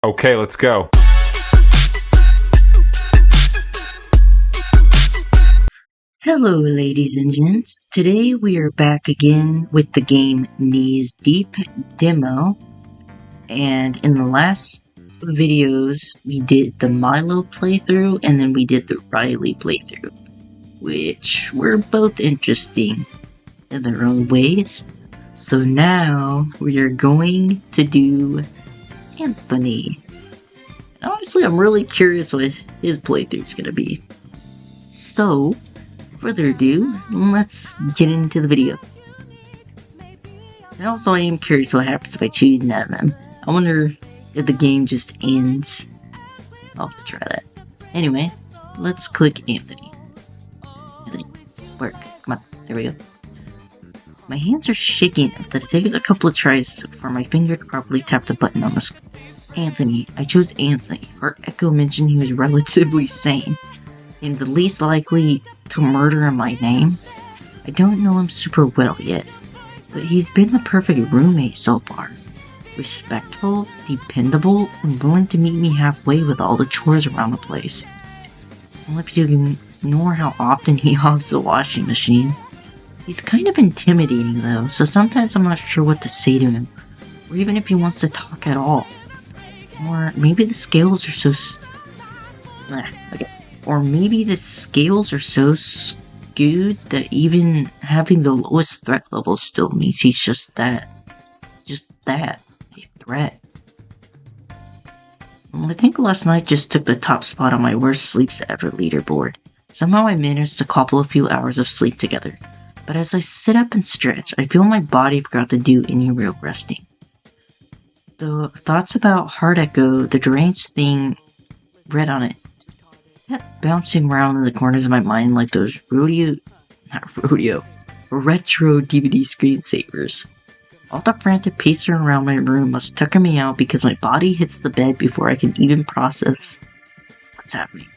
Okay, let's go. Hello, ladies and gents. Today we are back again with the game Knees Deep demo. And in the last videos, we did the Milo playthrough and then we did the Riley playthrough, which were both interesting in their own ways. So now we are going to do Anthony. And honestly, I'm really curious what his playthrough is going to be. So, further ado, let's get into the video. And also, I am curious what happens if I choose none of them. I wonder if the game just ends. I'll have to try that. Anyway, let's click Anthony. Anthony, work. Come on, there we go. My hands are shaking enough that it takes a couple of tries for my finger to properly tap the button on the screen. Anthony. I chose Anthony. Our echo mentioned he was relatively sane, and the least likely to murder in my name. I don't know him super well yet, but he's been the perfect roommate so far. Respectful, dependable, and willing to meet me halfway with all the chores around the place. Well, if you ignore how often he hogs the washing machine. He's kind of intimidating though, so sometimes I'm not sure what to say to him, or even if he wants to talk at all. Or maybe the scales are so Or maybe the scales are so skewed that even having the lowest threat level still means he's just that, a threat. Well, I think last night just took the top spot on my worst sleeps ever leaderboard. Somehow I managed to cobble a few hours of sleep together, but as I sit up and stretch, I feel my body forgot to do any real resting. The thoughts about Heart Echo, the deranged thing, read on it, kept bouncing around in the corners of my mind like those retro DVD screensavers. All the frantic pacing around my room must tucker me out because my body hits the bed before I can even process what's happening.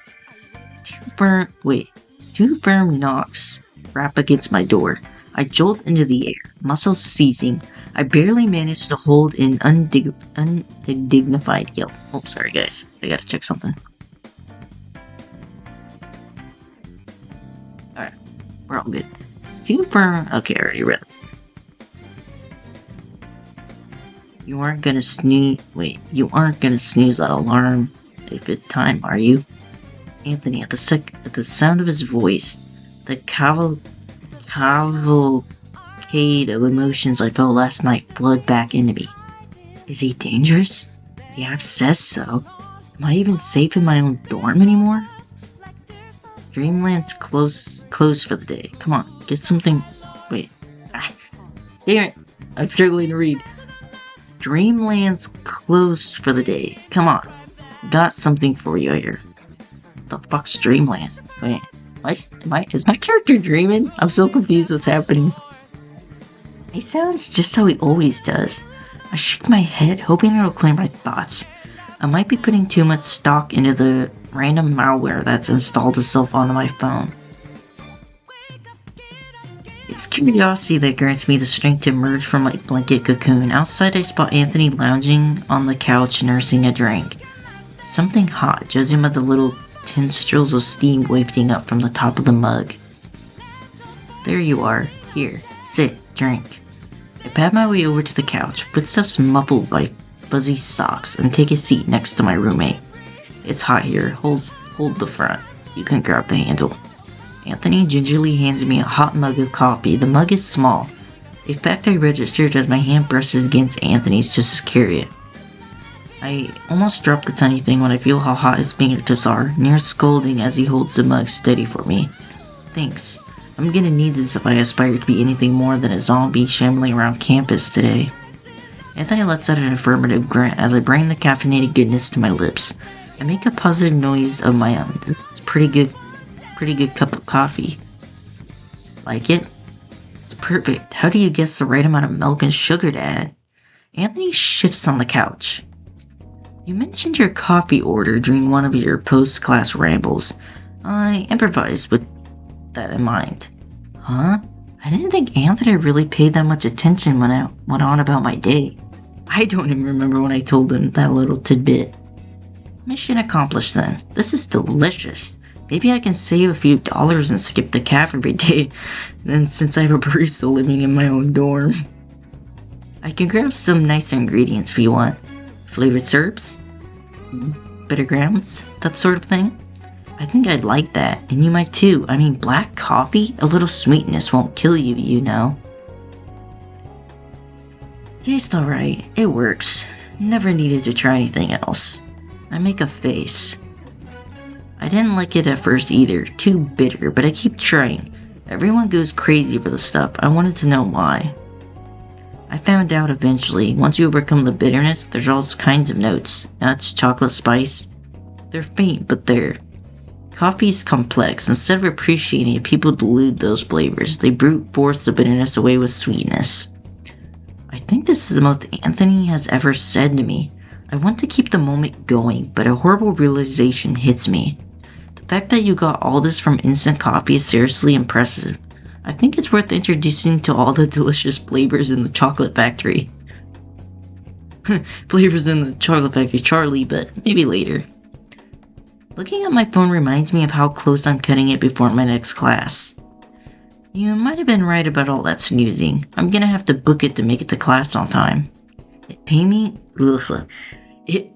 Two firm knocks rap against my door. I jolt into the air, muscles seizing. I barely managed to hold an undignified yelp. Oh, sorry guys, I gotta check something. Alright, we're all good. Too firm. Okay, I already read it. You aren't gonna snooze that alarm at fifth time, are you? Anthony, at the sound of his voice, the cavalcade of emotions I felt last night flooded back into me. Is he dangerous? The app says so. Am I even safe in my own dorm anymore? Dreamland's closed for the day. Come on, get something. Damn it! I'm struggling to read. Dreamland's closed for the day. Come on, got something for you here. What the fuck's Dreamland? Wait. Is my character dreaming? I'm so confused what's happening. He sounds just how he always does. I shake my head, hoping it'll clear my thoughts. I might be putting too much stock into the random malware that's installed itself onto my phone. It's curiosity that grants me the strength to emerge from my blanket cocoon. Outside, I spot Anthony lounging on the couch nursing a drink. Something hot, judging by the little tendrils of steam wafting up from the top of the mug. There you are. Here, sit, drink. I pat my way over to the couch, footsteps muffled by fuzzy socks, and take a seat next to my roommate. It's hot here. Hold the front. You can grab the handle. Anthony gingerly hands me a hot mug of coffee. The mug is small, a fact I registered as my hand brushes against Anthony's just as curious. I almost drop the tiny thing when I feel how hot his fingertips are, near scalding as he holds the mug steady for me. Thanks. I'm gonna need this if I aspire to be anything more than a zombie shambling around campus today. Anthony lets out an affirmative grunt as I bring the caffeinated goodness to my lips. I make a positive noise of my own. It's pretty good cup of coffee. Like it? It's perfect. How do you guess the right amount of milk and sugar to add? Anthony shifts on the couch. You mentioned your coffee order during one of your post-class rambles. I improvised with that in mind. Huh? I didn't think Anthony really paid that much attention when I went on about my day. I don't even remember when I told him that little tidbit. Mission accomplished then. This is delicious. Maybe I can save a few dollars and skip the caf every day, then since I have a barista living in my own dorm. I can grab some nice ingredients if you want. Flavored syrups? Bitter grounds? That sort of thing? I think I'd like that, and you might too. I mean, black coffee? A little sweetness won't kill you, you know. Tastes alright. It works. Never needed to try anything else. I make a face. I didn't like it at first either. Too bitter, but I keep trying. Everyone goes crazy for the stuff. I wanted to know why. I found out eventually. Once you overcome the bitterness, there's all kinds of notes. Nuts, chocolate, spice. They're faint, but they're. Coffee's complex. Instead of appreciating it, people dilute those flavors. They brute force the bitterness away with sweetness. I think this is the most Anthony has ever said to me. I want to keep the moment going, but a horrible realization hits me. The fact that you got all this from instant coffee is seriously impressive. I think it's worth introducing to all the delicious flavors in the chocolate factory. Flavors in the chocolate factory, Charlie, but maybe later. Looking at my phone reminds me of how close I'm cutting it before my next class. You might have been right about all that snoozing. I'm gonna have to book it to make it to class on time. It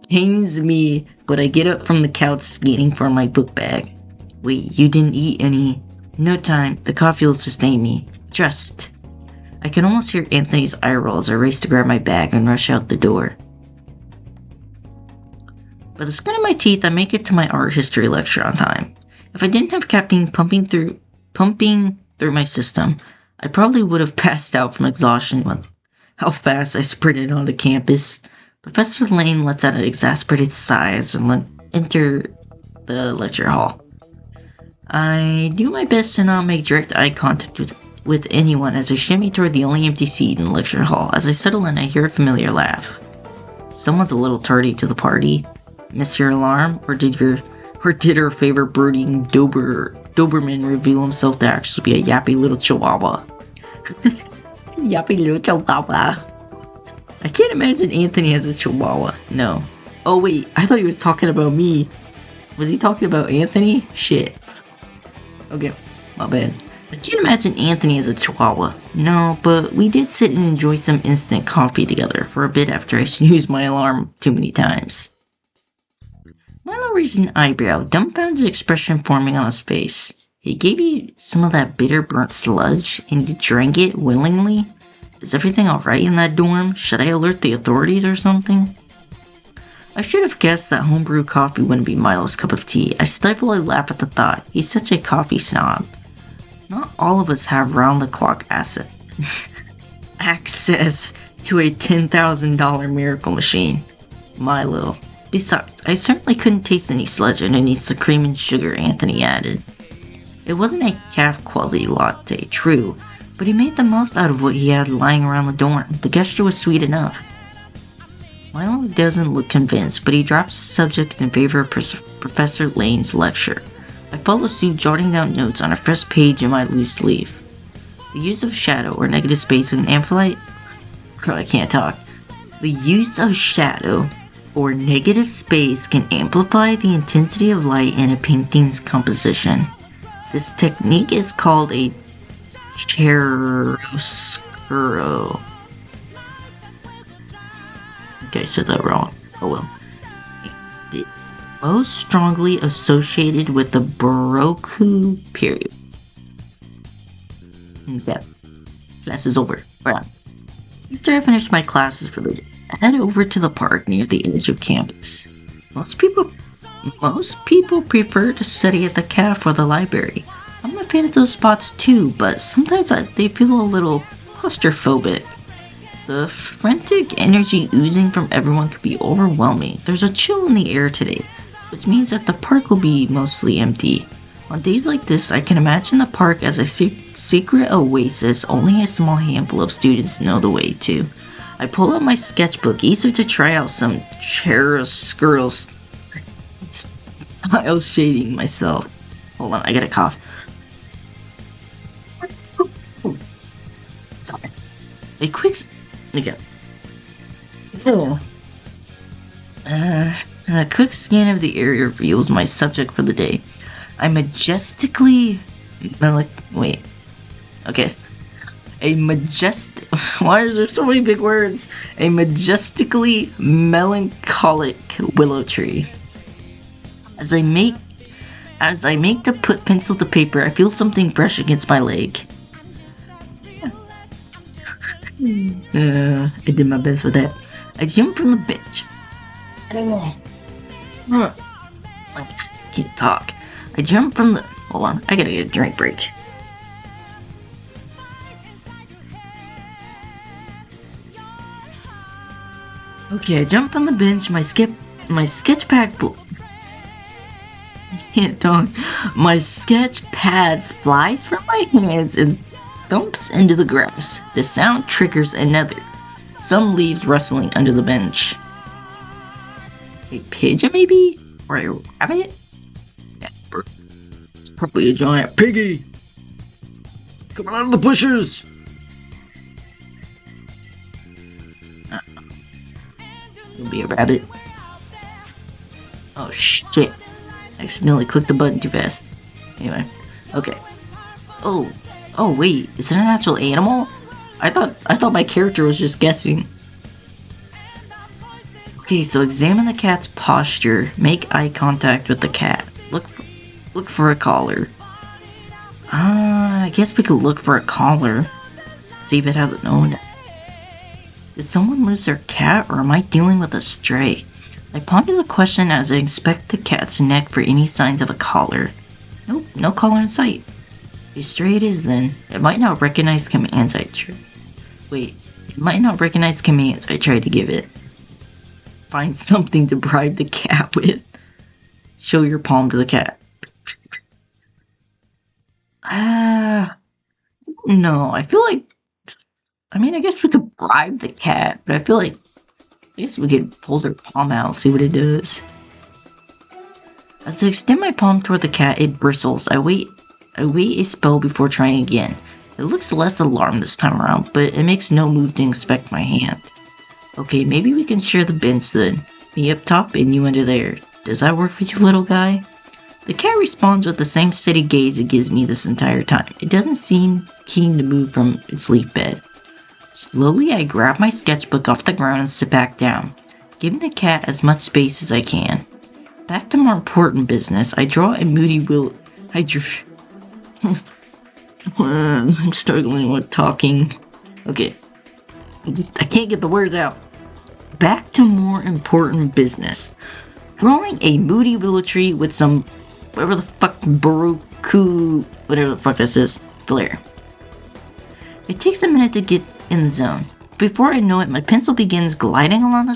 pains me, but I get up from the couch skating for my book bag. Wait, you didn't eat any? No time, the coffee will sustain me. Trust. I can almost hear Anthony's eye roll as I race to grab my bag and rush out the door. By the skin of my teeth, I make it to my art history lecture on time. If I didn't have caffeine pumping through my system, I probably would have passed out from exhaustion with how fast I sprinted onto campus. Professor Lane lets out an exasperated sigh as I enter the lecture hall. I do my best to not make direct eye contact with anyone as I shimmy toward the only empty seat in the lecture hall. As I settle in, I hear a familiar laugh. Someone's a little tardy to the party. Miss your alarm? Or did her favorite brooding Doberman reveal himself to actually be a yappy little chihuahua? Yappy little chihuahua. I can't imagine Anthony as a chihuahua. No. Oh wait, I thought he was talking about me. Was he talking about Anthony? Shit. Okay, my bad. I can't imagine Anthony as a chihuahua. No, but we did sit and enjoy some instant coffee together for a bit after I snoozed my alarm too many times. Milo raised an eyebrow, dumbfounded expression forming on his face. He gave you some of that bitter burnt sludge, and you drank it willingly? Is everything alright in that dorm? Should I alert the authorities or something? I should have guessed that homebrew coffee wouldn't be Milo's cup of tea. I stifle a laugh at the thought. He's such a coffee snob. Not all of us have round-the-clock access to a $10,000 miracle machine. Milo. Besides, I certainly couldn't taste any sludge underneath the cream and sugar Anthony added. It wasn't a calf-quality latte, true, but he made the most out of what he had lying around the dorm. The gesture was sweet enough. Milo doesn't look convinced, but he drops the subject in favor of Professor Lane's lecture. I follow suit, jotting down notes on a fresh page in my loose leaf. The use of shadow or negative space can amplify. I can't talk. The use of shadow or negative space can amplify the intensity of light in a painting's composition. This technique is called a chiaroscuro. Okay, I said that wrong. Oh well. It's most strongly associated with the Baroque period. Okay. Class is over. Right. After I finished my classes for the day, I head over to the park near the edge of campus. Most people prefer to study at the caf or the library. I'm a fan of those spots too, but sometimes they feel a little claustrophobic. The frantic energy oozing from everyone can be overwhelming. There's a chill in the air today, which means that the park will be mostly empty. On days like this, I can imagine the park as a secret oasis only a small handful of students know the way to. I pull out my sketchbook, eager to try out some chiaroscuro style shading myself. Hold on, I gotta cough. Sorry. A quick... Again. Oh. A quick scan of the area reveals my subject for the day. I majestically... Wait. Okay. Why is there so many big words? A majestically melancholic willow tree. As I make to put pencil to paper, I feel something brush against my leg. I did my best with that. I jump from the bench. I can't talk. I jump from the... Hold on, I gotta get a drink break. Okay, I jump on the bench, my sketch pad I can't talk. My sketch pad flies from my hands and thumps into the grass. The sound triggers another. Some leaves rustling under the bench. A pigeon, maybe? Or a rabbit? Yeah, it's probably a giant piggy! Come out of the bushes! It'll be a rabbit. Oh shit. I accidentally clicked the button too fast. Anyway, okay. Oh wait, is it an actual animal? I thought my character was just guessing. Okay, so examine the cat's posture. Make eye contact with the cat. Look for a collar. I guess we could look for a collar. See if it has an owner. Did someone lose their cat, or am I dealing with a stray? I ponder the question as I inspect the cat's neck for any signs of a collar. Nope, no collar in sight. A stray it is then. It might not recognize commands I tried to give it. Find something to bribe the cat with. Show your palm to the cat. No, I feel like... I guess we could bribe the cat, but I guess we could pull their palm out, see what it does. As I extend my palm toward the cat, it bristles. I wait a spell before trying again. It looks less alarmed this time around, but it makes no move to inspect my hand. Okay, maybe we can share the bench then. Me up top and you under there. Does that work for you, little guy? The cat responds with the same steady gaze it gives me this entire time. It doesn't seem keen to move from its leaf bed. Slowly, I grab my sketchbook off the ground and sit back down, giving the cat as much space as I can. Back to more important business, I draw a moody I'm struggling with talking. Okay. I can't get the words out. Back to more important business. Drawing a moody willow tree with some, whatever the fuck, Baroku, whatever the fuck this is, glare. It takes a minute to get in the zone. Before I know it, my pencil begins gliding along the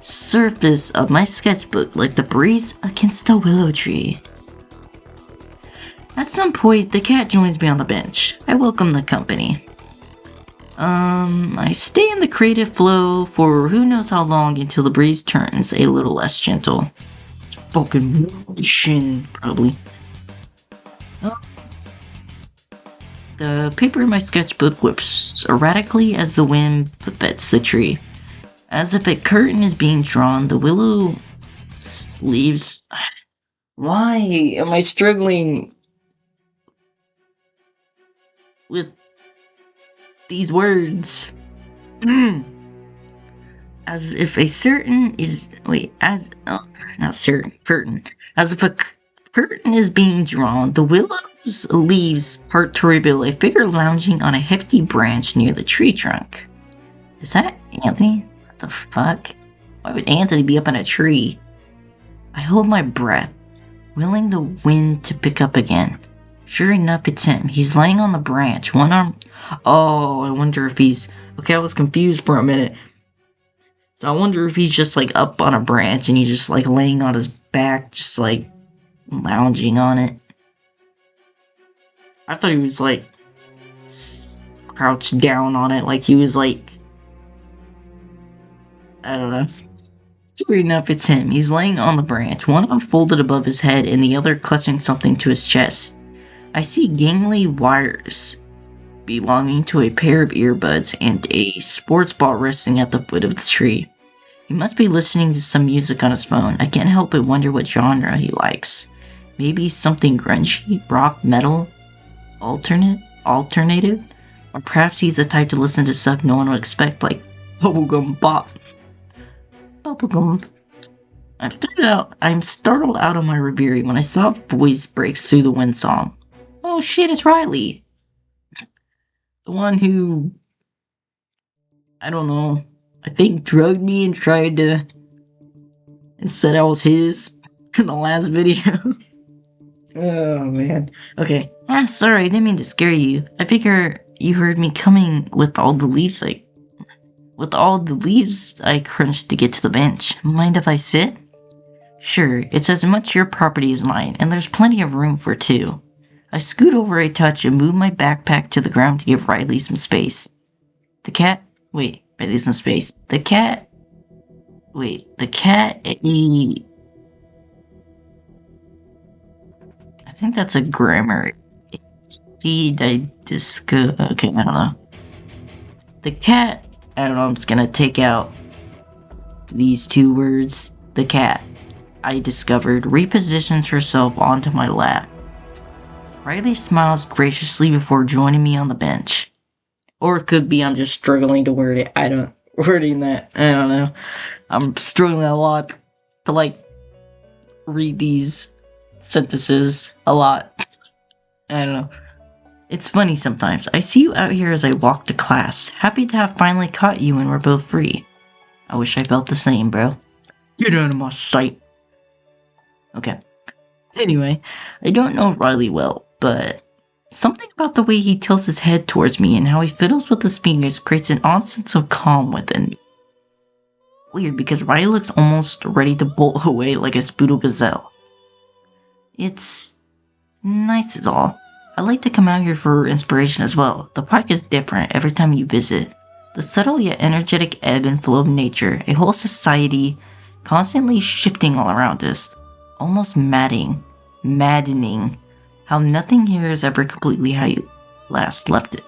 surface of my sketchbook like the breeze against a willow tree. At some point, the cat joins me on the bench. I welcome the company. I stay in the creative flow for who knows how long until the breeze turns a little less gentle. Fucking motion, probably. The paper in my sketchbook whips erratically as the wind fits the tree. As if a curtain is being drawn, the willow leaves... Why am I struggling with these words? As if a certain is... not certain. Curtain. As if a curtain is being drawn, the willow's leaves part to reveal a figure lounging on a hefty branch near the tree trunk. Is that Anthony? What the fuck? Why would Anthony be up in a tree? I hold my breath, willing the wind to pick up again. Sure enough, it's him. He's lying on the branch, one arm... Oh, I wonder if he's... Okay, I was confused for a minute. So I wonder if he's just, like, up on a branch and he's just, like, laying on his back, just, like, lounging on it. I thought he was, like, crouched down on it, like he was, like... I don't know. Sure enough, it's him. He's laying on the branch, one arm folded above his head and the other clutching something to his chest. I see gangly wires belonging to a pair of earbuds and a sports ball resting at the foot of the tree. He must be listening to some music on his phone. I can't help but wonder what genre he likes. Maybe something grungy, rock, metal, alternative? Or perhaps he's the type to listen to stuff no one would expect, like bubblegum bop. Bubblegum. I'm startled out of my reverie when I saw a voice breaks through the wind song. Oh shit, it's Riley. The one who, I don't know, I think drugged me and tried to, and said I was his in the last video. Oh man. Okay. Sorry, I didn't mean to scare you. I figure you heard me coming with all the leaves I crunched to get to the bench. Mind if I sit? Sure, it's as much your property as mine, and there's plenty of room for two. I scoot over a touch and move my backpack to the ground to give Riley some space. Riley some space. The cat, I think that's a grammar. Okay, I don't know. The cat, I don't know, I'm just gonna take out these two words. The cat, I discovered, repositions herself onto my lap. Riley smiles graciously before joining me on the bench. Or it could be I'm just struggling to word it. I don't know. I'm struggling a lot to read these sentences a lot. I don't know. It's funny sometimes. I see you out here as I walk to class. Happy to have finally caught you and we're both free. I wish I felt the same, bro. Get out of my sight. Okay. Anyway, I don't know Riley well, but something about the way he tilts his head towards me and how he fiddles with his fingers creates an odd sense of calm within me. Weird, because Riley looks almost ready to bolt away like a spoodle gazelle. It's nice is all. I like to come out here for inspiration as well. The park is different every time you visit. The subtle yet energetic ebb and flow of nature, a whole society constantly shifting all around us. Almost maddening how nothing here is ever completely how you last left it.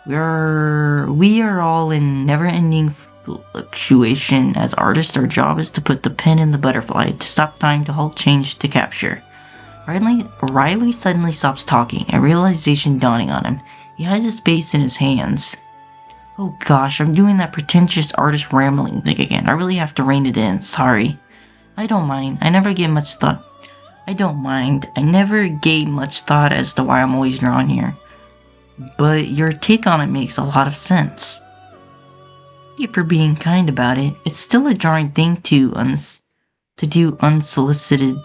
We are all in never-ending fluctuation. As artists, our job is to put the pin in the butterfly, to stop time, to halt change, to capture. Riley suddenly stops talking, a realization dawning on him. He hides his face in his hands. Oh gosh, I'm doing that pretentious artist rambling thing again. I really have to rein it in, sorry. I don't mind, I never gave much thought as to why I'm always drawn here. But your take on it makes a lot of sense. Thank you for being kind about it. It's still a jarring thing to do unsolicited.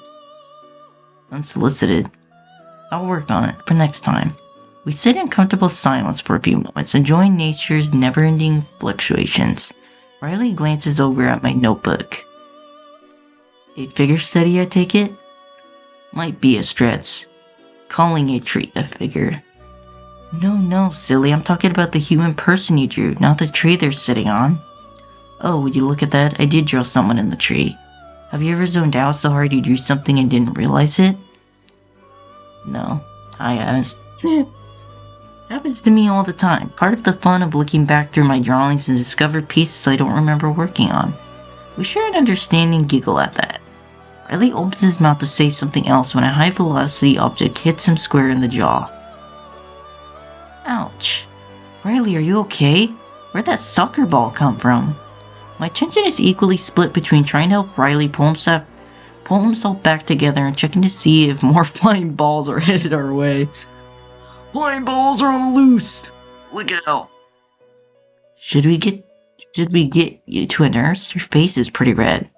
I'll work on it for next time. We sit in comfortable silence for a few moments, enjoying nature's never-ending fluctuations. Riley glances over at my notebook. A figure study, I take it? Might be a stretch. Calling a tree a figure. No, silly, I'm talking about the human person you drew, not the tree they're sitting on. Oh, would you look at that? I did draw someone in the tree. Have you ever zoned out so hard you drew something and didn't realize it? No, I haven't. Happens to me all the time. Part of the fun of looking back through my drawings and discover pieces I don't remember working on. We share an understanding giggle at that. Riley opens his mouth to say something else when a high-velocity object hits him square in the jaw. Ouch. Riley, are you okay? Where'd that soccer ball come from? My attention is equally split between trying to help Riley pull himself back together and checking to see if more flying balls are headed our way. Flying balls are on the loose! Look out! Should we get you to a nurse? Your face is pretty red.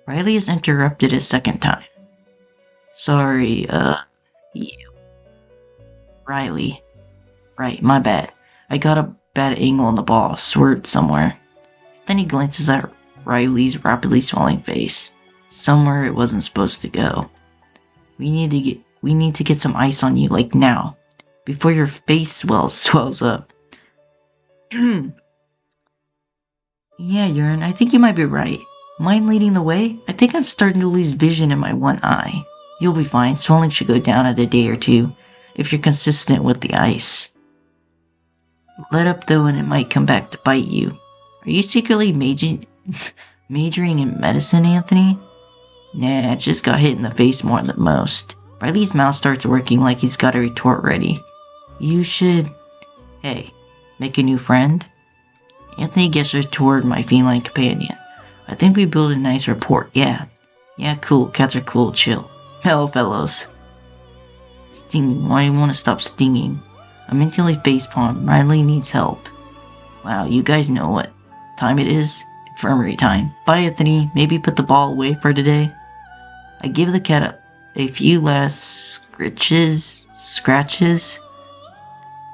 Riley is interrupted a second time. Sorry, you. Riley. Right, my bad. I got a bad angle on the ball, swerved somewhere. Then he glances at Riley's rapidly swelling face. Somewhere it wasn't supposed to go. We need to get some ice on you, like now. Before your face swells up. Yeah, Urine, I think you might be right. Mind leading the way? I think I'm starting to lose vision in my one eye. You'll be fine, swelling should go down in a day or two, if you're consistent with the ice. Let up though and it might come back to bite you. Are you secretly majoring in medicine, Anthony? Nah, I just got hit in the face more than most. Riley's mouth starts working like he's got a retort ready. You should... Hey, make a new friend? Anthony gestures toward my feline companion. I think we built a nice rapport, yeah. Yeah, cool, cats are cool, chill. Hello, fellows. Stinging, why do you want to stop stinging? I'm mentally facepalm, Riley needs help. Wow, you guys know what time it is? Infirmary time. Bye, Anthony, maybe put the ball away for today? I give the cat a few last scratches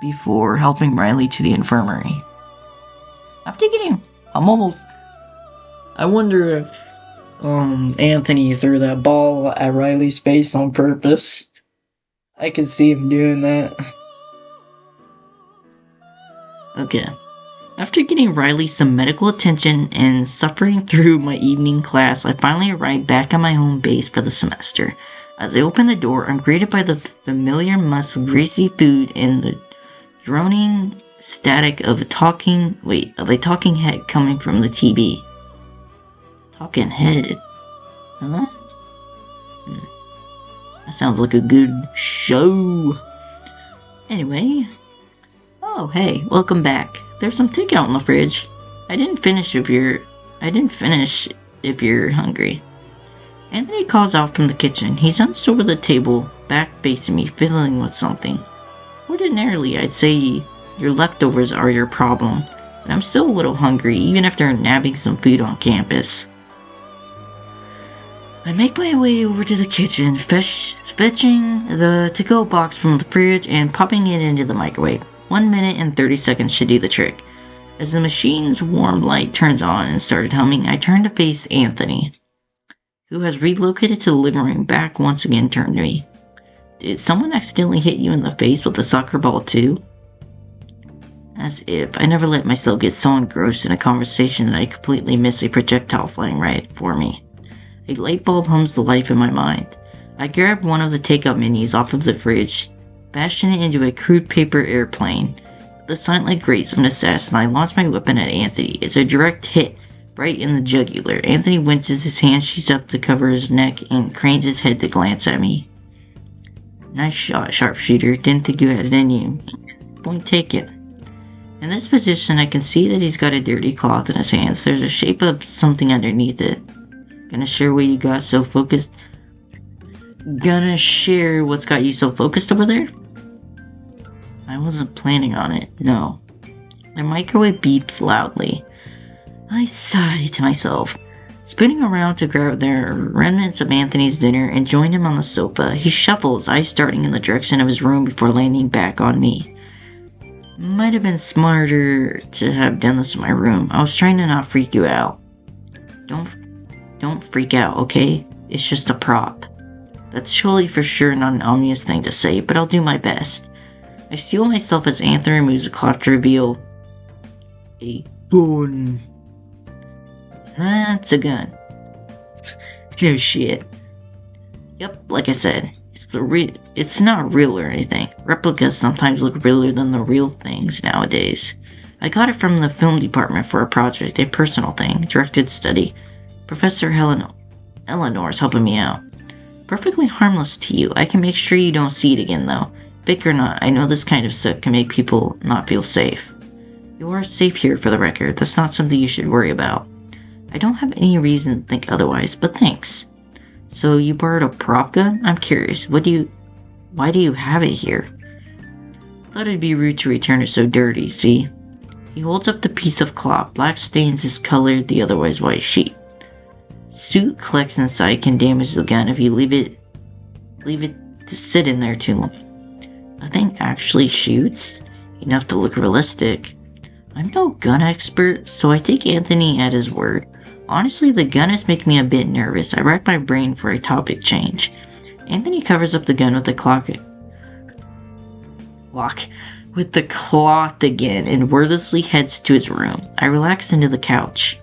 before helping Riley to the infirmary. After getting, I wonder if Anthony threw that ball at Riley's face on purpose. I could see him doing that. Okay. After getting Riley some medical attention and suffering through my evening class, I finally arrived back at my home base for the semester. As I open the door, I'm greeted by the familiar musk of greasy food and the droning static of a talking head coming from the TV. Talking head? Huh? That sounds like a good show. Anyway. Oh, hey, welcome back. There's some takeout in the fridge. I didn't finish if you're hungry. Anthony calls out from the kitchen. He's hunched over the table, back facing me, fiddling with something. Ordinarily, I'd say your leftovers are your problem, but I'm still a little hungry, even after nabbing some food on campus. I make my way over to the kitchen, fetching the to-go box from the fridge and popping it into the microwave. 1 minute and 30 seconds should do the trick. As the machine's warm light turns on and started humming, I turn to face Anthony, who has relocated to the living room. Back once again turned to me. Did someone accidentally hit you in the face with a soccer ball too? As if I never let myself get so engrossed in a conversation that I completely miss a projectile flying right for me. A light bulb hums the life in my mind. I grab one of the takeout menus off of the fridge, bashing it into a crude paper airplane. The silently grace of an assassin, I launch my weapon at Anthony. It's a direct hit, right in the jugular. Anthony winces, his hand shoots up to cover his neck, and cranes his head to glance at me. Nice shot, sharpshooter. Didn't think you had it in you. Point taken. In this position, I can see that he's got a dirty cloth in his hands. There's a shape of something underneath it. Gonna share what you got so focused? Gonna share what's got you so focused over there? I wasn't planning on it, no. The microwave beeps loudly. I sigh to myself, spinning around to grab the remnants of Anthony's dinner and join him on the sofa. He shuffles, eyes darting in the direction of his room before landing back on me. Might have been smarter to have done this in my room. I was trying to not freak you out. Don't freak out, okay? It's just a prop. That's surely for sure not an ominous thing to say, but I'll do my best. I steel myself as Anthony removes the cloth to reveal a gun. That's a gun. No shit. Yep, like I said, it's not real or anything. Replicas sometimes look realer than the real things nowadays. I got it from the film department for a project, a personal thing, directed study. Professor Eleanor's helping me out. Perfectly harmless to you. I can make sure you don't see it again though. Fake or not, I know this kind of stuff can make people not feel safe. You are safe here for the record. That's not something you should worry about. I don't have any reason to think otherwise, but thanks. So you borrowed a prop gun? I'm curious. Why do you have it here? Thought it'd be rude to return it so dirty, see? He holds up the piece of cloth. Black stains has colored the otherwise white sheet. Soot collects inside, can damage the gun if you leave it to sit in there too long. Nothing actually shoots, enough to look realistic. I'm no gun expert, so I take Anthony at his word. Honestly, the gun is making me a bit nervous. I rack my brain for a topic change. Anthony covers up the gun with the cloth again and wordlessly heads to his room. I relax into the couch.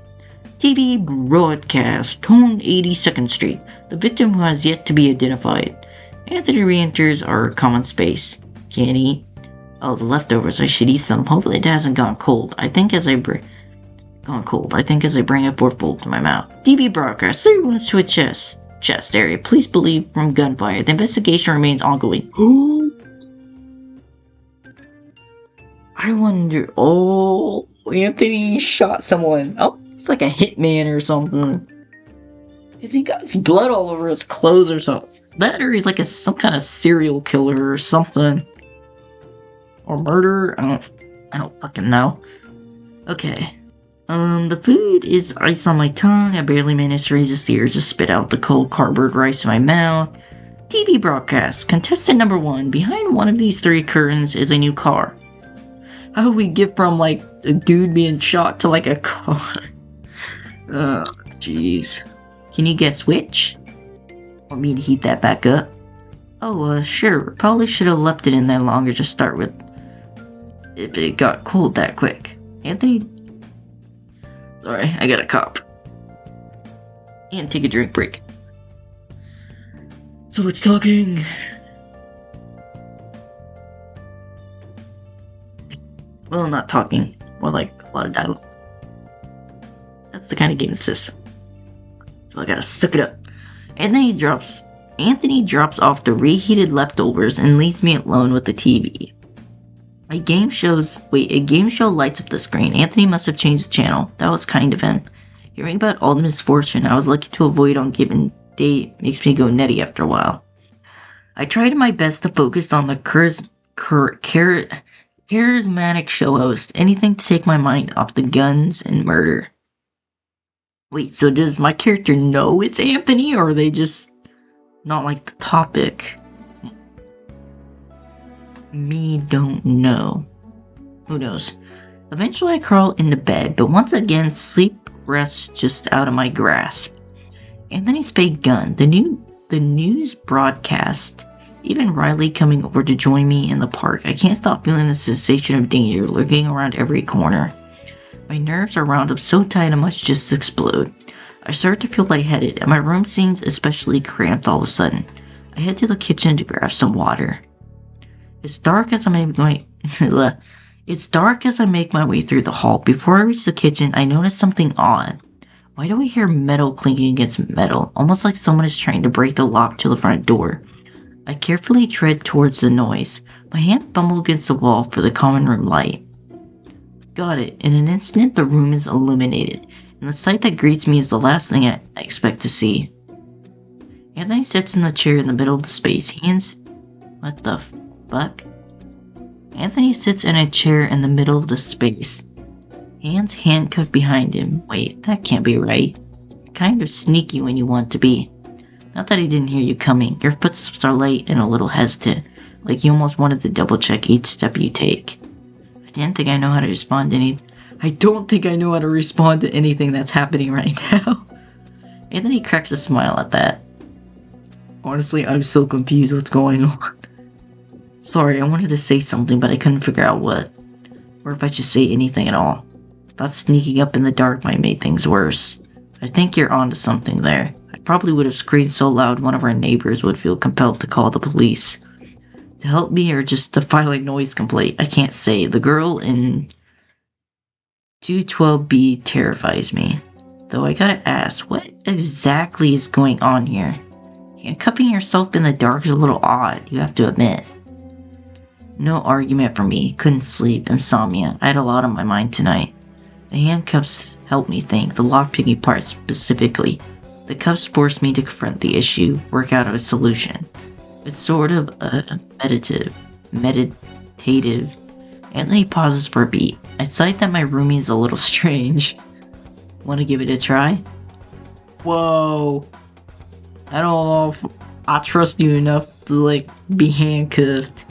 TV broadcast, Tone 82nd Street. The victim who has yet to be identified. Anthony re-enters our common space. Can he? Oh, the leftovers. I should eat some. Hopefully it hasn't gone cold. I think as I bring it for fold to my mouth. TV broadcast. 3 wounds to a chest area. Police believe from gunfire. The investigation remains ongoing. I wonder. Oh, Anthony shot someone. Oh, it's like a hitman or something. Cause he got his blood all over his clothes or something. That or he's like some kind of serial killer or something. Or murder. I don't fucking know. Okay. The food is ice on my tongue. I barely managed to resist the urge to spit out the cold cardboard rice in my mouth. TV broadcast. Contestant number 1. Behind one of these 3 curtains is a new car. How do we get from, like, a dude being shot to, like, a car? Oh, jeez. Can you guess which? Want me to heat that back up? Oh, sure. Probably should have left it in there longer to start with. If it got cold that quick. Anthony? Sorry, I got a cop. And take a drink break. So it's talking. Well, not talking. More like a lot of dialogue. That's the kind of game this is. So I gotta suck it up. Anthony drops off the reheated leftovers and leaves me alone with the TV. A game show lights up the screen. Anthony must have changed the channel. That was kind of him. Hearing about all the misfortune I was lucky to avoid on given day makes me go nutty after a while. I tried my best to focus on the charismatic show host, anything to take my mind off the guns and murder. Wait, so does my character know it's Anthony, or are they just not like the topic? Me don't know. Who knows? Eventually I crawl into bed, but once again sleep rests just out of my grasp. Anthony's fake gun, the news broadcast, even Riley coming over to join me in the park. I can't stop feeling the sensation of danger lurking around every corner. My nerves are wound up so tight I must just explode. I start to feel lightheaded, and my room seems especially cramped all of a sudden. I head to the kitchen to grab some water. It's dark as I make my way through the hall. Before I reach the kitchen, I notice something odd. Why do I hear metal clinking against metal, almost like someone is trying to break the lock to the front door? I carefully tread towards the noise. My hand fumbles against the wall for the common room light. Got it. In an instant, the room is illuminated, and the sight that greets me is the last thing I expect to see. Anthony sits in the chair in the middle of the space. What the fuck? Anthony sits in a chair in the middle of the space. Hands handcuffed behind him. Wait, that can't be right. Kind of sneaky when you want to be. Not that I didn't hear you coming. Your footsteps are light and a little hesitant, like you almost wanted to double check each step you take. I don't think I know how to respond to anything that's happening right now. Anthony cracks a smile at that. Honestly, I'm so confused what's going on. Sorry, I wanted to say something, but I couldn't figure out what. Or if I should say anything at all. Thought sneaking up in the dark might make things worse. I think you're onto something there. I probably would have screamed so loud one of our neighbors would feel compelled to call the police. To help me or just to file a noise complaint, I can't say. The girl in 212B terrifies me. Though I gotta ask, what exactly is going on here? Handcuffing yourself in the dark is a little odd, you have to admit. No argument for me. Couldn't sleep. Insomnia. I had a lot on my mind tonight. The handcuffs helped me think, the lockpicking part specifically. The cuffs forced me to confront the issue, work out a solution. It's sort of meditative. Anthony pauses for a beat. I cite that my roomie is a little strange. Want to give it a try? Whoa. I don't know if I trust you enough to, be handcuffed.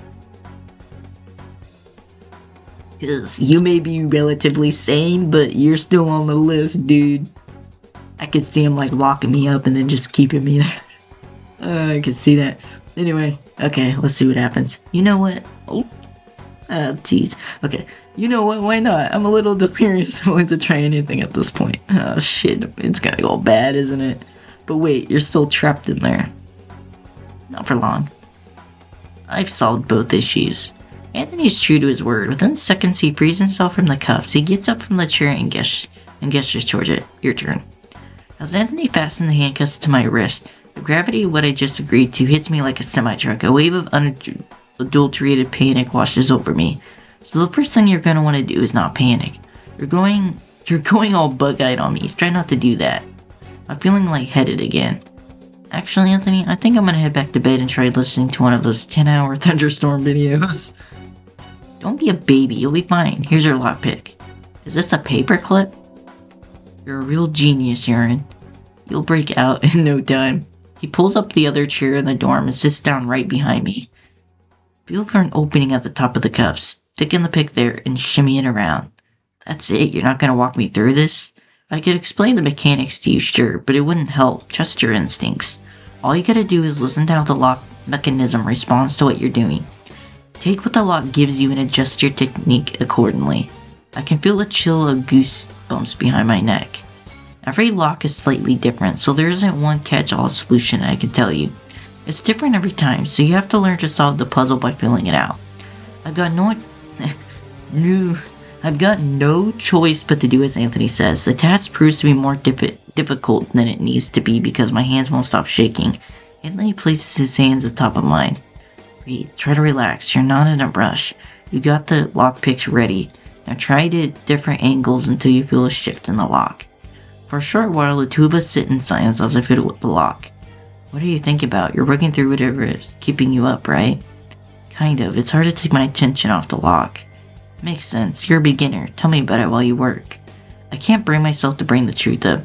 Because you may be relatively sane, but you're still on the list, dude. I could see him, locking me up and then just keeping me there. I could see that. Anyway, okay, let's see what happens. You know what? Oh, jeez. Okay, you know what? Why not? I'm a little delirious. I want to try anything at this point. Oh, shit. It's gonna go bad, isn't it? But wait, you're still trapped in there. Not for long. I've solved both issues. Anthony's true to his word. Within seconds, he frees himself from the cuffs. He gets up from the chair and gestures towards it. Your turn. As Anthony fastens the handcuffs to my wrist, the gravity of what I just agreed to hits me like a semi-truck. A wave of unadulterated panic washes over me. So the first thing you're going to want to do is not panic. You're going all bug-eyed on me. Try not to do that. I'm feeling lightheaded again. Actually, Anthony, I think I'm going to head back to bed and try listening to one of those 10-hour thunderstorm videos. Don't be a baby, you'll be fine. Here's your lockpick. Is this a paperclip? You're a real genius, Urine. You'll break out in no time. He pulls up the other chair in the dorm and sits down right behind me. Feel for an opening at the top of the cuffs. Stick in the pick there and shimmy it around. That's it, you're not gonna walk me through this? I could explain the mechanics to you, sure, but it wouldn't help. Trust your instincts. All you gotta do is listen to how the lock mechanism responds to what you're doing. Take what the lock gives you and adjust your technique accordingly. I can feel a chill of goosebumps behind my neck. Every lock is slightly different, so there isn't one catch-all solution I can tell you. It's different every time, so you have to learn to solve the puzzle by filling it out. I've got no choice but to do as Anthony says. The task proves to be more difficult than it needs to be because my hands won't stop shaking. Anthony places his hands atop of mine. Breathe, try to relax, you're not in a rush. You got the lock picks ready. Now try it at different angles until you feel a shift in the lock. For a short while, the two of us sit in silence as I fiddle with the lock. What do you think about? You're working through whatever is keeping you up, right? Kind of. It's hard to take my attention off the lock. Makes sense. You're a beginner. Tell me about it while you work. I can't bring myself to bring the truth up,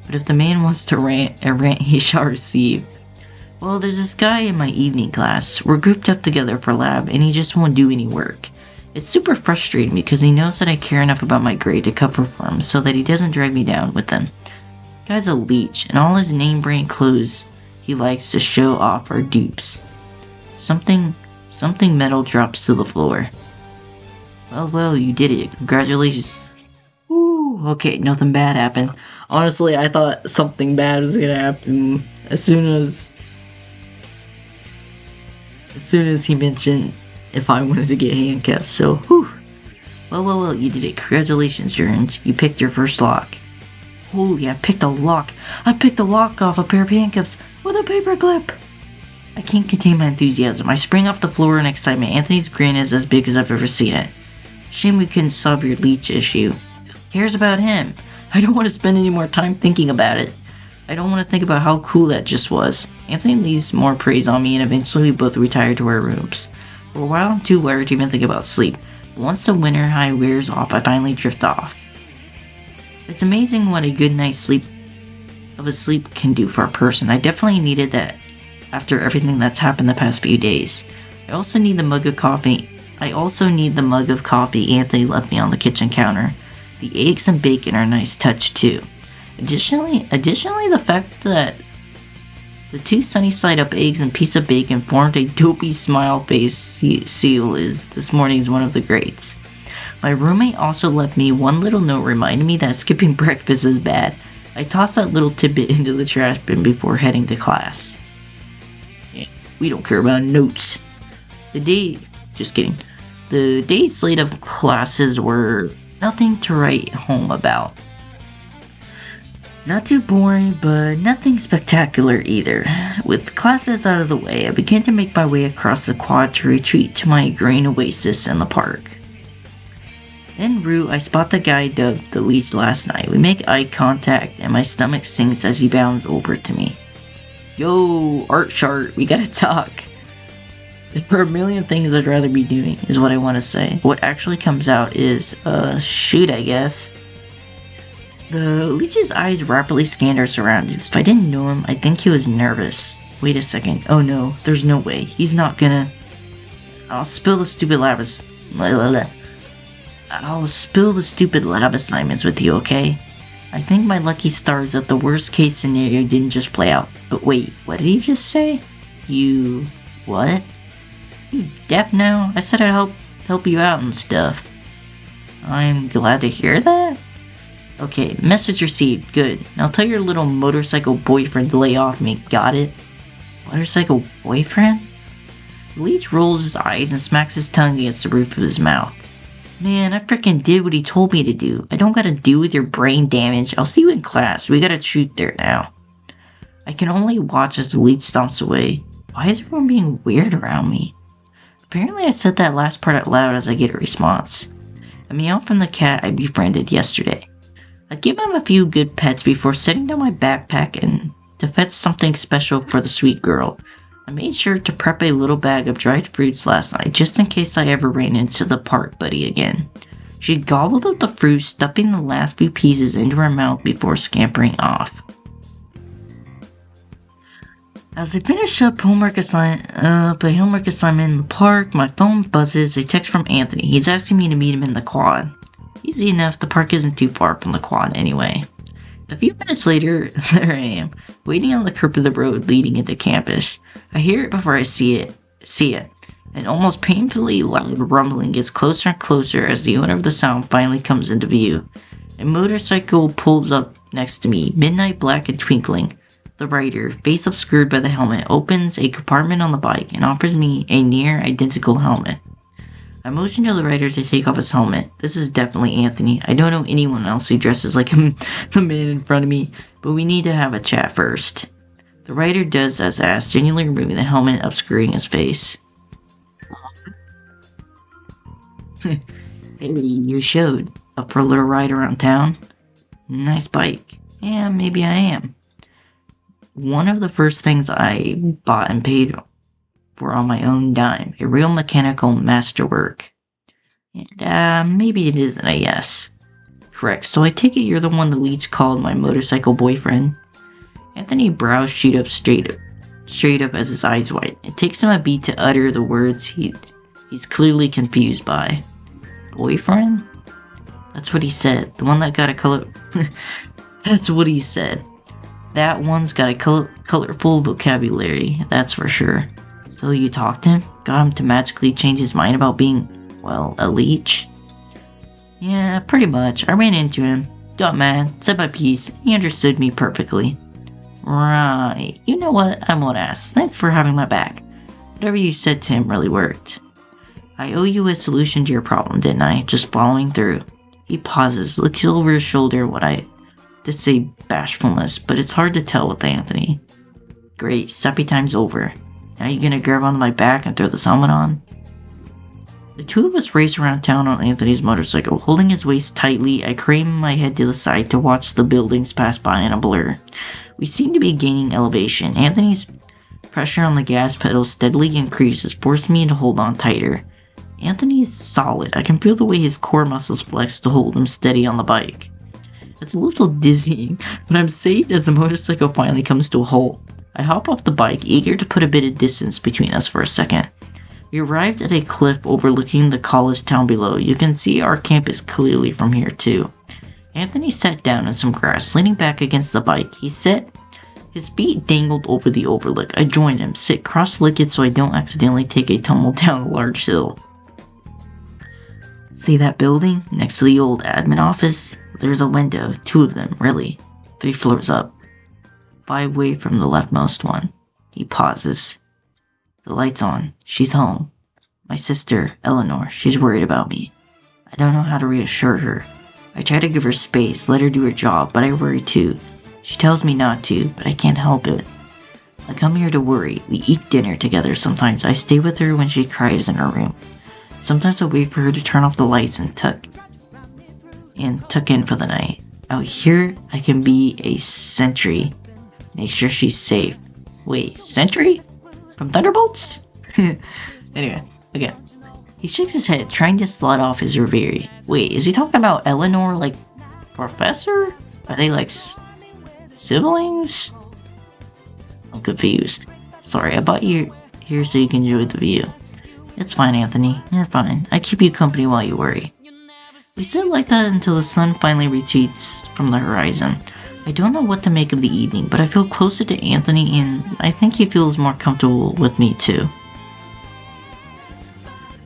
but if the man wants to rant, a rant he shall receive. Well, there's this guy in my evening class. We're grouped up together for lab, and he just won't do any work. It's super frustrating because he knows that I care enough about my grade to cover for him so that he doesn't drag me down with him. Guy's a leech, and all his name-brand clothes he likes to show off are dupes. Something metal drops to the floor. Well, you did it. Congratulations. Ooh, okay, nothing bad happens. Honestly, I thought something bad was gonna happen as soon as he mentioned if I wanted to get handcuffed, so whew. Well, you did it. Congratulations, Jurgens. You picked your first lock. Holy, I picked a lock. I picked a lock off a pair of handcuffs with a paperclip. I can't contain my enthusiasm. I spring off the floor in excitement. Anthony's grin is as big as I've ever seen it. Shame we couldn't solve your leech issue. Who cares about him? I don't want to spend any more time thinking about it. I don't want to think about how cool that just was. Anthony leaves more praise on me and eventually we both retire to our rooms. For a while I'm too wired to even think about sleep. But once the winter high wears off, I finally drift off. It's amazing what a good night's sleep can do for a person. I definitely needed that after everything that's happened the past few days. I also need the mug of coffee Anthony left me on the kitchen counter. The eggs and bacon are a nice touch too. Additionally, the fact that the two sunny side up eggs and piece of bacon formed a dopey smile face seal is this morning's one of the greats. My roommate also left me one little note reminding me that skipping breakfast is bad. I tossed that little tidbit into the trash bin before heading to class. Yeah, we don't care about notes. Just kidding. The day's slate of classes were nothing to write home about. Not too boring, but nothing spectacular either. With classes out of the way, I began to make my way across the quad to retreat to my green oasis in the park. En route, I spot the guy dubbed the leech last night. We make eye contact, and my stomach sinks as he bounds over to me. Yo, Art Chart, we gotta talk. There are a million things I'd rather be doing, is what I want to say. What actually comes out is, shoot, I guess. The leech's eyes rapidly scanned our surroundings. If I didn't know him, I'd think he was nervous. Wait a second. Oh no, there's no way. He's not gonna... I'll spill the stupid lab assignments with you, okay? I think my lucky stars that the worst case scenario didn't just play out. But wait, what did he just say? You... what? You deaf now? I said I'd help you out and stuff. I'm glad to hear that? Okay, message received. Good. Now tell your little motorcycle boyfriend to lay off me. Got it? Motorcycle boyfriend? Leech rolls his eyes and smacks his tongue against the roof of his mouth. Man, I frickin' did what he told me to do. I don't gotta deal with your brain damage. I'll see you in class. We gotta shoot there now. I can only watch as the leech stomps away. Why is everyone being weird around me? Apparently I said that last part out loud as I get a response. A meow from the cat I befriended yesterday. I give him a few good pets before setting down my backpack and to fetch something special for the sweet girl. I made sure to prep a little bag of dried fruits last night just in case I ever ran into the park buddy again. She gobbled up the fruit, stuffing the last few pieces into her mouth before scampering off. As I finish up homework assignment in the park, my phone buzzes. A text from Anthony. He's asking me to meet him in the quad. Easy enough, the park isn't too far from the quad anyway. A few minutes later, there I am, waiting on the curb of the road leading into campus. I hear it before I see it. An almost painfully loud rumbling gets closer and closer as the owner of the sound finally comes into view. A motorcycle pulls up next to me, midnight black and twinkling. The rider, face obscured by the helmet, opens a compartment on the bike and offers me a near identical helmet. I motion to the rider to take off his helmet. This is definitely Anthony. I don't know anyone else who dresses like him, the man in front of me, but we need to have a chat first. The rider does as asked, genuinely removing the helmet, obscuring his face. Hey, you showed. Up for a little ride around town? Nice bike. Yeah, maybe I am. One of the first things I bought and paid for on my own dime, a real mechanical masterwork. And maybe it isn't a yes. Correct, so I take it you're the one the leech called my motorcycle boyfriend? Anthony's brows shoot up straight up as his eyes widen. It takes him a beat to utter the words he's clearly confused by. Boyfriend? That's what he said. The one that got a color... That's what he said. That one's got a colorful vocabulary, that's for sure. So you talked to him? Got him to magically change his mind about being, well, a leech? Yeah, pretty much. I ran into him, got mad, said my piece, he understood me perfectly. Right, you know what, I won't ask. Thanks for having my back. Whatever you said to him really worked. I owe you a solution to your problem, didn't I? Just following through. He pauses, looks over his shoulder what I to say bashfulness, but it's hard to tell with Anthony. Great, steppy time's over. Now you gonna grab onto my back and throw the helmet on? The two of us race around town on Anthony's motorcycle, holding his waist tightly. I crane my head to the side to watch the buildings pass by in a blur. We seem to be gaining elevation. Anthony's pressure on the gas pedal steadily increases, forcing me to hold on tighter. Anthony's solid. I can feel the way his core muscles flex to hold him steady on the bike. It's a little dizzying, but I'm saved as the motorcycle finally comes to a halt. I hop off the bike, eager to put a bit of distance between us for a second. We arrived at a cliff overlooking the college town below. You can see our campus clearly from here too. Anthony sat down in some grass, leaning back against the bike. His feet dangled over the overlook. I joined him, sit cross-legged so I don't accidentally take a tumble down a large hill. See that building next to the old admin office? There's a window, 2 of them, really, 3 floors up. 5 away from the leftmost one. He pauses. The light's on. She's home. My sister, Eleanor, she's worried about me. I don't know how to reassure her. I try to give her space, let her do her job, but I worry too. She tells me not to, but I can't help it. I come here to worry. We eat dinner together sometimes. I stay with her when she cries in her room. Sometimes I wait for her to turn off the lights and tuck in for the night. Out here, I can be a sentry. Make sure she's safe. Wait, sentry? From Thunderbolts? Anyway, again. He shakes his head, trying to slide off his reverie. Wait, is he talking about Eleanor, like, professor? Are they, like, siblings? I'm confused. Sorry, I brought you here so you can enjoy the view. It's fine, Anthony. You're fine. I keep you company while you worry. We sit like that until the sun finally retreats from the horizon. I don't know what to make of the evening, but I feel closer to Anthony and I think he feels more comfortable with me too.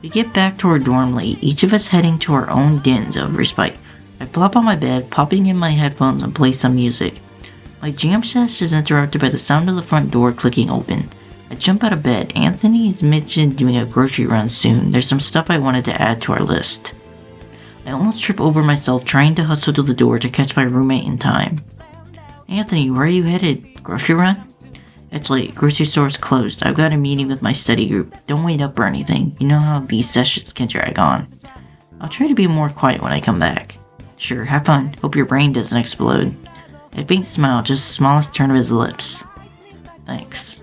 We get back to our dorm late, each of us heading to our own dens of respite. I flop on my bed, popping in my headphones and play some music. My jam session is interrupted by the sound of the front door clicking open. I jump out of bed. Anthony's mentioned doing a grocery run soon. There's some stuff I wanted to add to our list. I almost trip over myself trying to hustle to the door to catch my roommate in time. Anthony, where are you headed? Grocery run? It's late. Grocery store's closed. I've got a meeting with my study group. Don't wait up or anything. You know how these sessions can drag on. I'll try to be more quiet when I come back. Sure, have fun. Hope your brain doesn't explode. A faint smile, just the smallest turn of his lips. Thanks.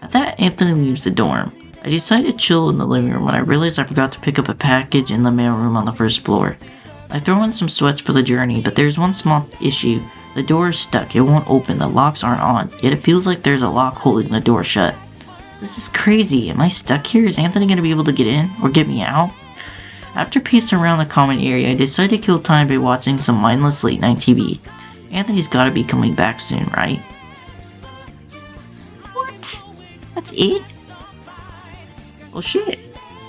At that, Anthony leaves the dorm. I decide to chill in the living room when I realize I forgot to pick up a package in the mailroom on the first floor. I throw in some sweats for the journey, but there's one small issue. The door is stuck, it won't open, the locks aren't on, yet it feels like there's a lock holding the door shut. This is crazy, am I stuck here? Is Anthony gonna be able to get in, or get me out? After pacing around the common area, I decide to kill time by watching some mindless late night TV. Anthony's gotta be coming back soon, right? What? That's it? Well shit,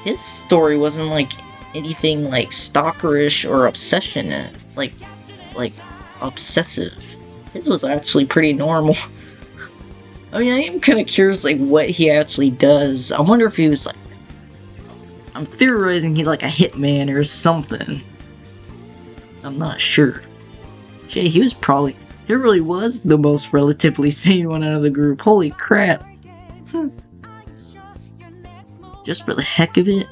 his story wasn't like anything like stalkerish or obsession, like obsessive. His was actually pretty normal. I mean, I am kind of curious like what he actually does. I wonder if he was like, I'm theorizing he's like a hitman or something. I'm not sure. Shit, he really was the most relatively sane one out of the group. Holy crap. Just for the heck of it?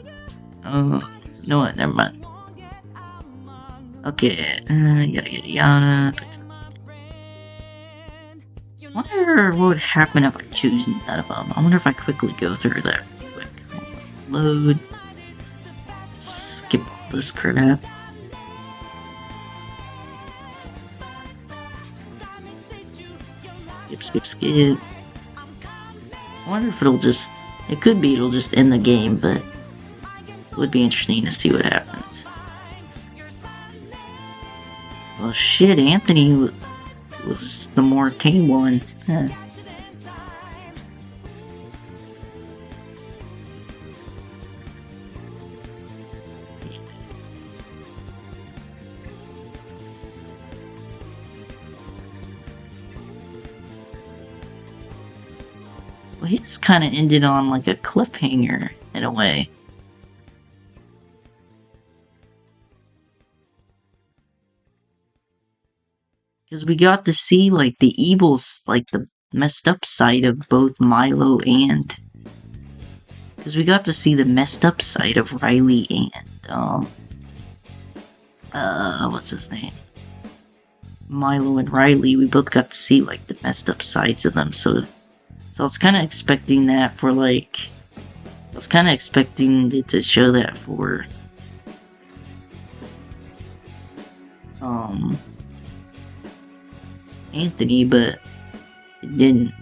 No what, never mind. Okay, yada yada yada. I wonder what would happen if I choose none of them. I wonder if I quickly go through that quick. Load. Skip all this crap. Skip. I wonder if it'll just... It could be it'll just end the game, but it would be interesting to see what happens. Well shit, Anthony was the more tame one. Huh. Well, he just kind of ended on like a cliffhanger in a way. Because we got to see like the evils, like the messed up side of both Milo and... Because we got to see the messed up side of Riley and, what's his name? Milo and Riley, we both got to see like the messed up sides of them, so I was kind of expecting that for like... I was kind of expecting it to show that for... Anthony, but it didn't.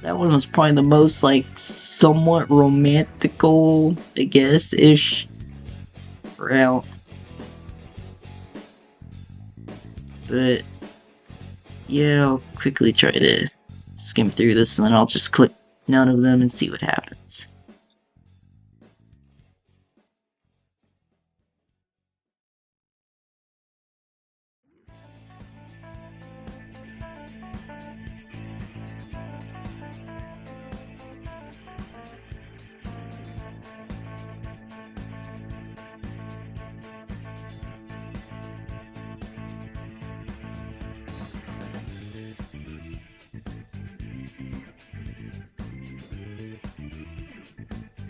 That one was probably the most, like, somewhat romantical, I guess, ish route. But, yeah, I'll quickly try to skim through this, and then I'll just click none of them and see what happens.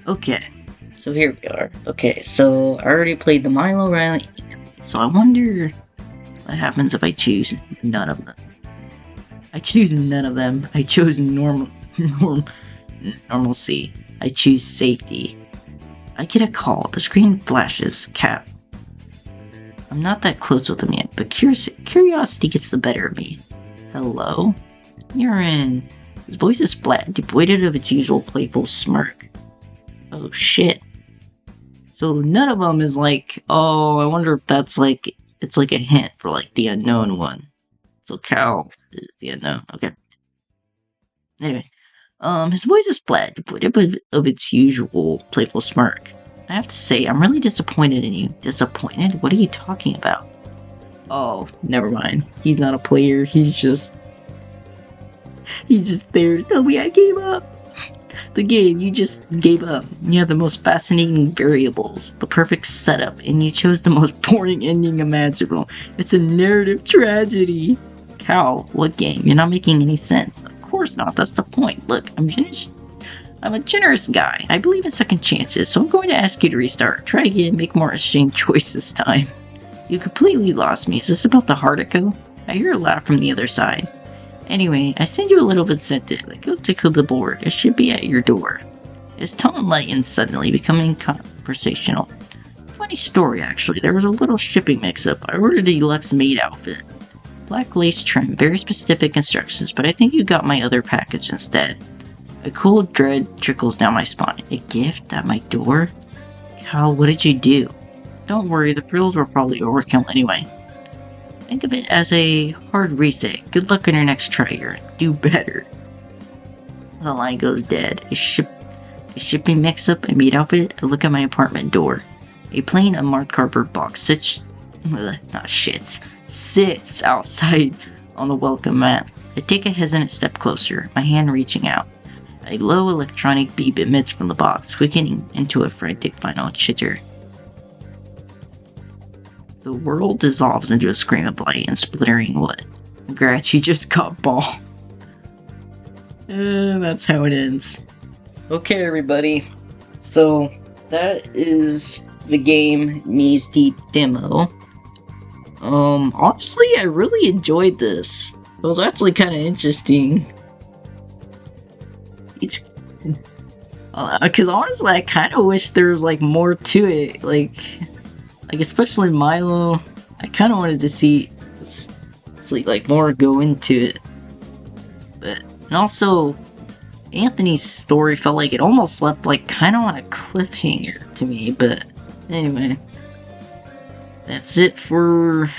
Okay, so here we are. Okay, so I already played the Milo Riley, so I wonder what happens if I choose none of them. I choose none of them. I chose normalcy. I choose safety. I get a call. The screen flashes. Cap. I'm not that close with him yet, but curiosity gets the better of me. Hello? You're in. His voice is flat, devoid of its usual playful smirk. Oh shit. So none of them is like, oh, I wonder if that's like, it's like a hint for like the unknown one. So Cal is the unknown, okay. Anyway, his voice is flat, devoid of its usual playful smirk. I have to say, I'm really disappointed in you. Disappointed? What are you talking about? Oh, never mind. He's not a player, he's just He just stared. Tell me I gave up. The game, you just gave up. You had the most fascinating variables, the perfect setup, and you chose the most boring ending imaginable. It's a narrative tragedy. Cal, what game? You're not making any sense. Of course not, that's the point. Look, I'm a generous guy. I believe in second chances, so I'm going to ask you to restart. Try again, make more interesting choice this time. You completely lost me. Is this about the heart echo? I hear a laugh from the other side. Anyway, I send you a little incentive. Go to the board. It should be at your door. His tone lightens suddenly, becoming conversational. Funny story, actually. There was a little shipping mix-up. I ordered a deluxe maid outfit. Black lace trim, very specific instructions, but I think you got my other package instead. A cool dread trickles down my spine. A gift at my door? Cal, what did you do? Don't worry, the frills were probably overkill anyway. Think of it as a hard reset. Good luck on your next try here. Do better. The line goes dead. A shipping mix-up, a maid outfit. I look at my apartment door. A plain unmarked cardboard box sits outside on the welcome mat. I take a hesitant step closer, my hand reaching out. A low electronic beep emits from the box, quickening into a frantic final chitter. The world dissolves into a scream of light and splittering wood. Congrats, you just got ball. And that's how it ends. Okay, everybody. So, that is the game Knees Deep demo. Honestly, I really enjoyed this. It was actually kind of interesting. It's... Because honestly, I kind of wish there was, more to it. Like, especially Milo, I kind of wanted to see more go into it. And also, Anthony's story felt like it almost left kind of on a cliffhanger to me. But anyway, that's it for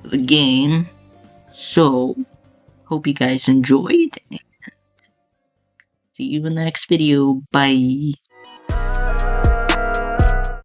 the game. So, hope you guys enjoyed. And see you in the next video. Bye.